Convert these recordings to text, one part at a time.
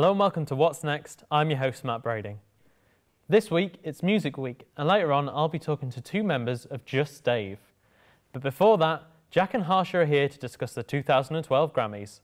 Hello and welcome to What's Next. I'm your host Matt Brading. This week it's Music Week and later on I'll be talking to two members of Just Dave. But before that, Jack and Harsha are here to discuss the 2012 Grammys.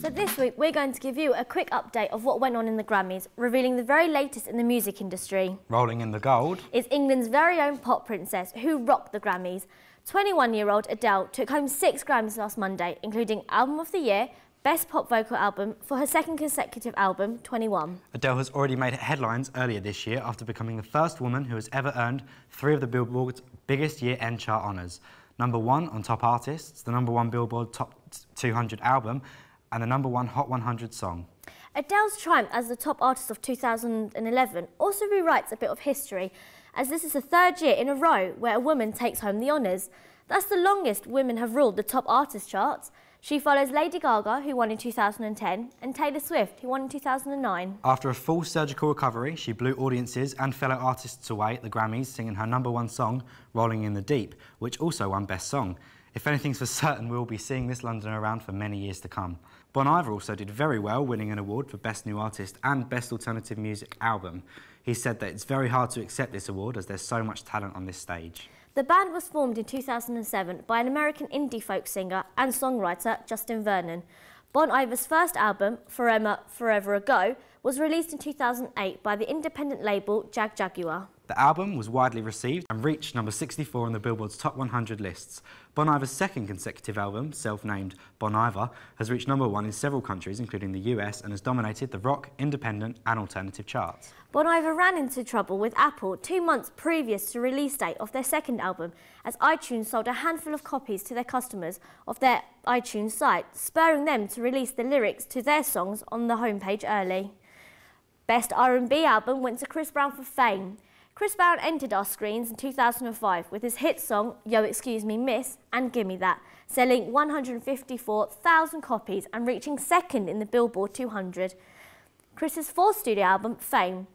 So this week we're going to give you a quick update of what went on in the Grammys, revealing the very latest in the music industry. Rolling in the gold is England's very own pop princess who rocked the Grammys. 21-year-old Adele took home 6 Grammys last Monday, including Album of the Year, Best Pop Vocal Album for her second consecutive album, 21. Adele has already made headlines earlier this year after becoming the first woman who has ever earned 3 of the Billboard's biggest year-end chart honours. #1 on Top Artists, the #1 Billboard Top 200 album, and the #1 Hot 100 song. Adele's triumph as the top artist of 2011 also rewrites a bit of history, as this is the 3rd year in a row where a woman takes home the honours. That's the longest women have ruled the top artist charts. She follows Lady Gaga, who won in 2010, and Taylor Swift, who won in 2009. After a full surgical recovery, she blew audiences and fellow artists away at the Grammys, singing her #1 song, Rolling in the Deep, which also won Best Song. If anything's for certain, we'll be seeing this Londoner around for many years to come. Bon Iver also did very well, winning an award for Best New Artist and Best Alternative Music Album. He said that it's very hard to accept this award as there's so much talent on this stage. The band was formed in 2007 by an American indie folk singer and songwriter, Justin Vernon. Bon Iver's first album, Forever Ago, was released in 2008 by the independent label Jaguar. The album was widely received and reached number 64 on the Billboard's Top 100 lists. Bon Iver's second consecutive album, self-named Bon Iver, has reached #1 in several countries, including the US, and has dominated the rock, independent and alternative charts. Bon Iver ran into trouble with Apple 2 months previous to release date of their second album, as iTunes sold a handful of copies to their customers of their iTunes site, spurring them to release the lyrics to their songs on the homepage early. Best R&B album went to Chris Brown for Fame. Chris Brown entered our screens in 2005 with his hit song, Yo Excuse Me Miss, and Gimme That, selling 154,000 copies and reaching 2nd in the Billboard 200. Chris's 4th studio album, Fame,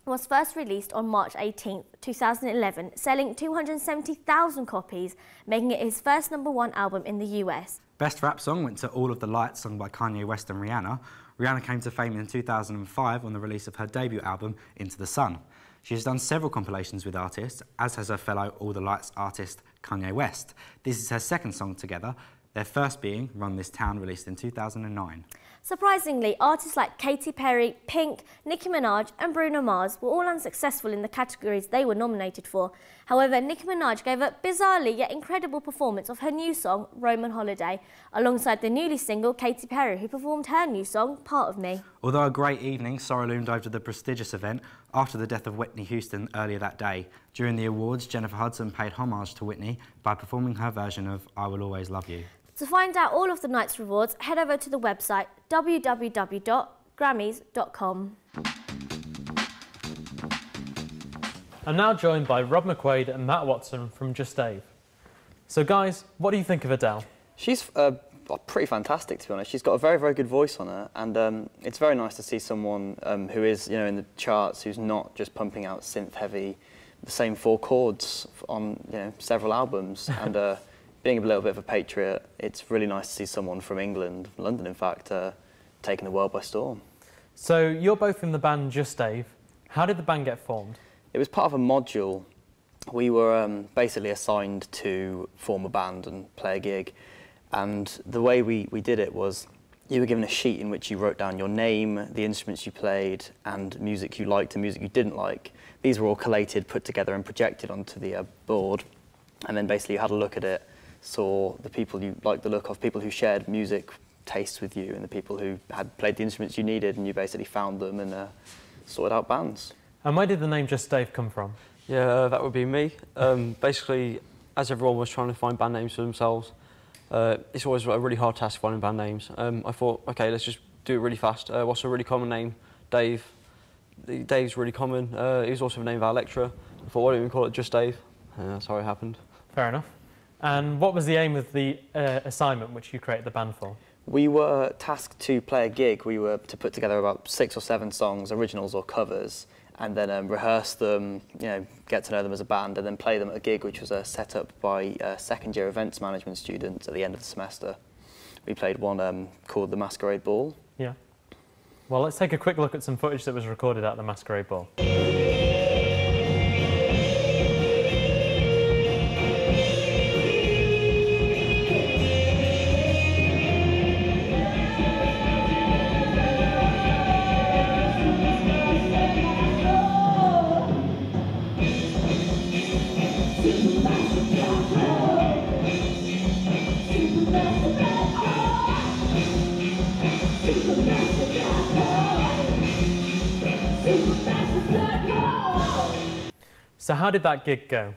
was first released on March 18, 2011, selling 270,000 copies, making it his first #1 album in the US. Best Rap Song went to All of the Lights, sung by Kanye West and Rihanna. Rihanna came to fame in 2005 on the release of her debut album, Into the Sun. She has done several compilations with artists, as has her fellow All the Lights artist Kanye West. This is her second song together, their first being Run This Town, released in 2009. Surprisingly, artists like Katy Perry, Pink, Nicki Minaj and Bruno Mars were all unsuccessful in the categories they were nominated for. However, Nicki Minaj gave a bizarrely yet incredible performance of her new song, Roman Holiday, alongside the newly single Katy Perry, who performed her new song, Part of Me. Although a great evening, sorrow loomed over the prestigious event after the death of Whitney Houston earlier that day. During the awards, Jennifer Hudson paid homage to Whitney by performing her version of I Will Always Love You. To find out all of the night's rewards, head over to the website www.grammys.com. I'm now joined by Rob McQuaid and Matt Watson from Just Dave. So guys, what do you think of Adele? She's pretty fantastic, to be honest. She's got a very, very good voice on her, and it's very nice to see someone who is, in the charts, who's not just pumping out synth-heavy, the same 4 chords on, several albums, and being a little bit of a patriot. It's really nice to see someone from England, London, in fact, taking the world by storm. So you're both in the band Just Dave. How did the band get formed? It was part of a module. We were basically assigned to form a band and play a gig. And the way we did it was you were given a sheet in which you wrote down your name, the instruments you played, and music you liked and music you didn't like. These were all collated, put together and projected onto the board. And then basically you had a look at it, saw the people you liked the look of, people who shared music tastes with you, and the people who had played the instruments you needed, and you basically found them and sorted out bands. And where did the name Just Dave come from? Yeah, that would be me. Basically, as everyone was trying to find band names for themselves, it's always a really hard task finding band names. I thought, okay, let's just do it really fast. What's a really common name? Dave. Dave's really common. He was also the name of our lecturer. I thought, why don't we call it Just Dave? And that's how it happened. Fair enough. And what was the aim of the assignment which you created the band for? We were tasked to play a gig. We were to put together about 6 or 7 songs, originals or covers, and then rehearse them, get to know them as a band, and then play them at a gig which was set up by a second-year events management student at the end of the semester. we played one called the Masquerade Ball. Yeah. Well, let's take a quick look at some footage that was recorded at the Masquerade Ball. So how did that gig go?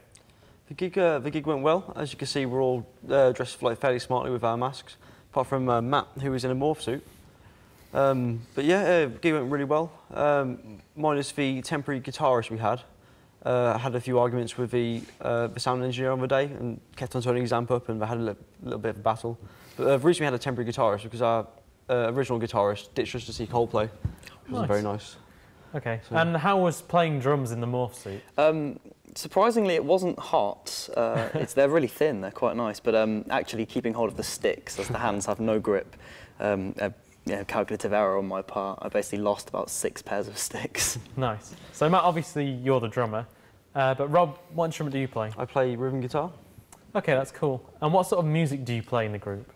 The gig went well. As you can see, we're all dressed like fairly smartly with our masks, apart from Matt, who was in a morph suit. But yeah, the gig went really well. Minus the temporary guitarist we had. I had a few arguments with the sound engineer on the day and kept on turning his amp up, and they had a little bit of a battle. But the reason we had a temporary guitarist because our original guitarist ditched us to see Coldplay, which was very nice. Okay, so. And how was playing drums in the morph suit? Surprisingly, it wasn't hot. They're really thin, they're quite nice, but actually keeping hold of the sticks as the hands have no grip, calculative error on my part. I basically lost about 6 pairs of sticks. Nice. So Matt, obviously you're the drummer, but Rob, what instrument do you play? I play rhythm guitar. Okay, that's cool. And what sort of music do you play in the group?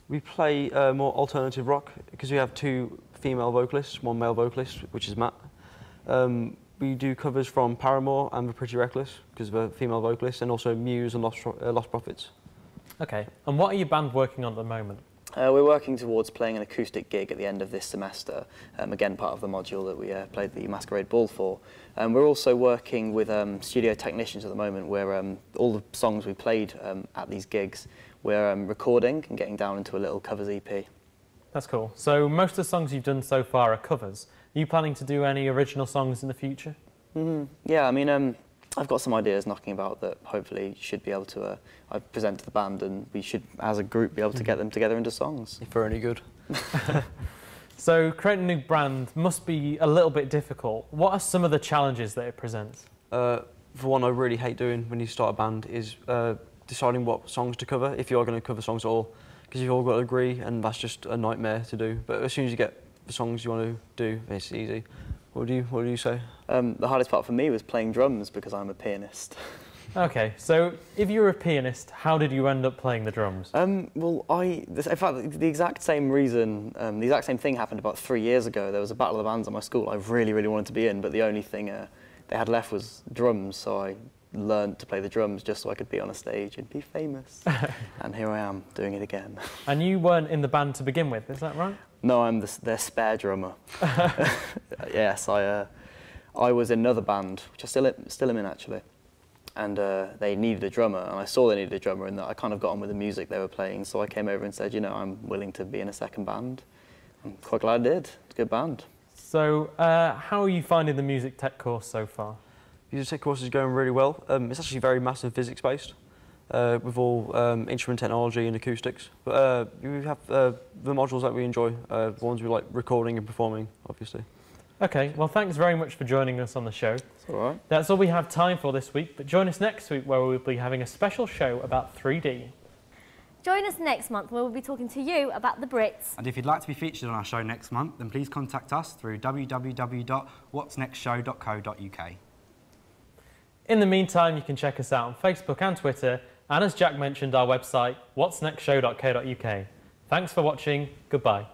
We play more alternative rock because we have 2 female vocalists, 1 male vocalist, which is Matt. We do covers from Paramore and The Pretty Reckless because of a female vocalist, and also Muse and Lost Prophets. Okay, and what are your band working on at the moment? We're working towards playing an acoustic gig at the end of this semester, again part of the module that we played the Masquerade Ball for. We're also working with studio technicians at the moment where all the songs we played at these gigs we're recording and getting down into a little covers EP. That's cool. So most of the songs you've done so far are covers. Are you planning to do any original songs in the future? Yeah, I mean, I've got some ideas knocking about that hopefully should be able to I present to the band, and we should, as a group, be able to get them together into songs. If they're any good. So creating a new brand must be a little bit difficult. What are some of the challenges that it presents? For one, I really hate doing when you start a band is deciding what songs to cover, if you are going to cover songs at all, because you've all got to agree, and that's just a nightmare to do. But as soon as you get the songs you want to do, it's easy. What do you say? The hardest part for me was playing drums because I'm a pianist. Okay, so if you were a pianist, how did you end up playing the drums? Well, in fact, the exact same reason, the exact same thing happened about 3 years ago. There was a battle of the bands at my school I really, really wanted to be in, but the only thing they had left was drums, so I learned to play the drums just so I could be on a stage and be famous. And here I am, doing it again. And you weren't in the band to begin with, is that right? No, I'm their spare drummer. Yes, I was in another band, which I still am in actually. And they needed a drummer, and I saw they needed a drummer, and I kind of got on with the music they were playing, so I came over and said, you know, I'm willing to be in a second band. I'm quite glad I did. It's a good band. So how are you finding the music tech course so far? The music tech course is going really well. It's actually very maths and physics based, with all instrument technology and acoustics. But we have the modules that we enjoy, the ones we like recording and performing, obviously. Okay, well thanks very much for joining us on the show. It's all right. That's all we have time for this week, but join us next week where we'll be having a special show about 3D. Join us next month where we'll be talking to you about the Brits. And if you'd like to be featured on our show next month, then please contact us through www.what'snextshow.co.uk. In the meantime, you can check us out on Facebook and Twitter, and as Jack mentioned, our website, what'snextshow.co.uk. Thanks for watching, goodbye.